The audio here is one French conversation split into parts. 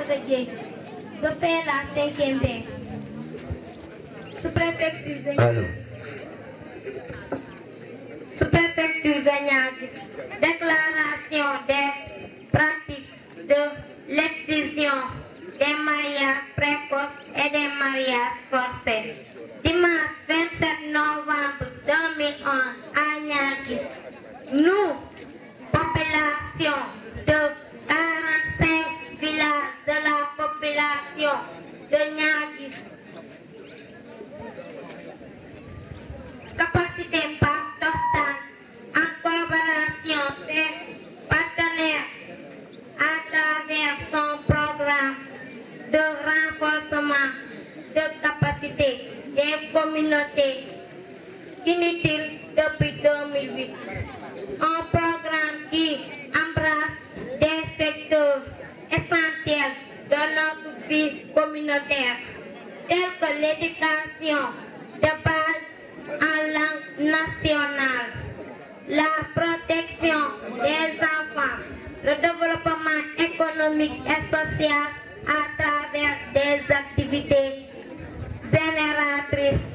Ouattara Dièye. Je fais la 5e B. Sous-préfecture de Niaguis. Sous-préfecture de Niaguis. Déclaration des pratiques de l'excision des mariages précoces et des mariages forcés. Dimanche 27 novembre 2011 à Niaguis, nous, population de 45 villages de la population de Niaguis, capacité par Tostan, en collaboration ses partenaires à travers son programme de renforcement de capacité des communautés inutiles depuis 2008. Un programme qui embrasse des secteurs essentiels de notre vie communautaire, tels que l'éducation de base en langue nationale, la protection des enfants, le développement économique et social à travers des activités génératrices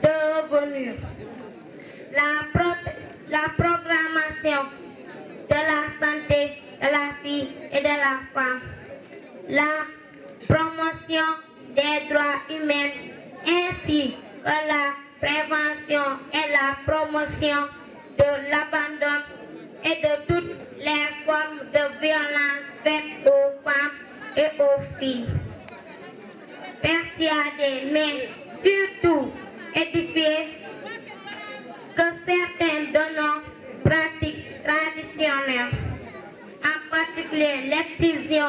de revenus, la programmation de la santé de la fille et de la femme, la promotion des droits humains ainsi que la prévention et la promotion de l'abandon et de toutes les formes de violence faites aux femmes et aux filles. Persuadés, mais surtout édifiés que certaines de nos pratiques traditionnelles, en particulier l'excision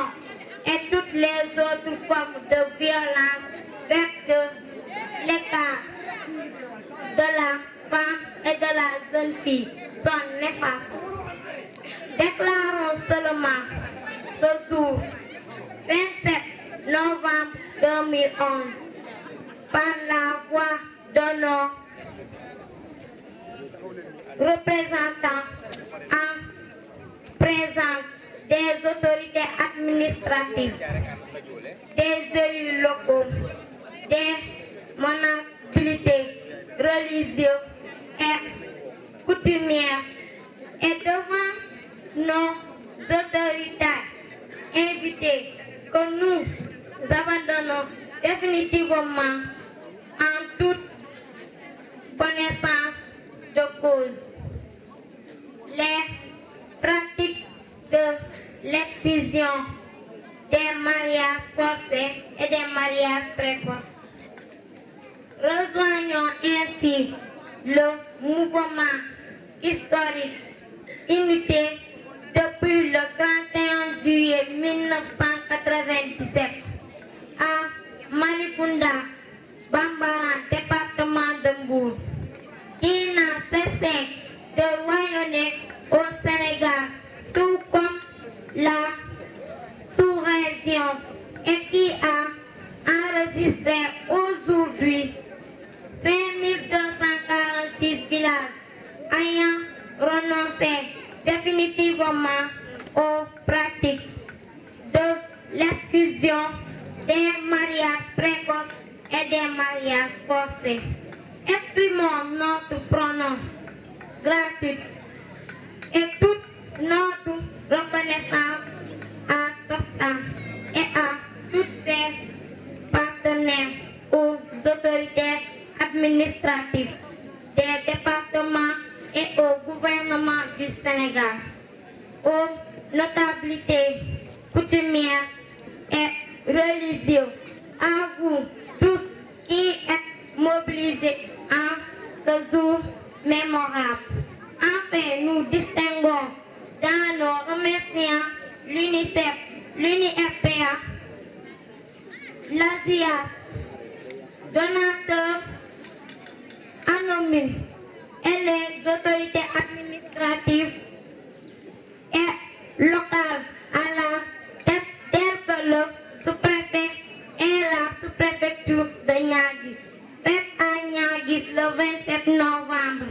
et toutes les autres formes de violence faites de l'écart de la femme et de la jeune fille, sont néfastes. Déclarons seulement ce jour 27 novembre 2011 par la voix de nos représentants en présence des autorités administratives, des élus locaux, des monarchies religieuses et coutumières et devant nos autorités invitées que nous abandonnons définitivement en toute connaissance de cause les pratiques de l'excision, des mariages forcés et des mariages précoces. Rejoignons ainsi le mouvement historique initié depuis le 31 juillet 1997 à Malikunda, Bambara, département de Mbour, qui n'a cessé de rayonner au Sénégal, tout comme la sous-région, et qui a enregistré aujourd'hui 5246 villages ayant renoncé définitivement aux pratiques de l'exclusion des mariages précoces et des mariages forcés. Exprimons notre pronom gratuit et toute notre reconnaissance à Tostan et à tous ses partenaires, aux autorités administratives des départements et au gouvernement du Sénégal, aux notabilités coutumières et religieuses, à vous tous qui êtes mobilisés en ce jour mémorable. Enfin, nous distinguons dans nos remerciements l'UNICEF, l'UNIFPA, l'ASIAS, donateurs anonymes et les autorités administratives et locales à la tête telles que le sous-préfet et la sous-préfecture de Niaguis. Fête à Niaguis le 27 novembre.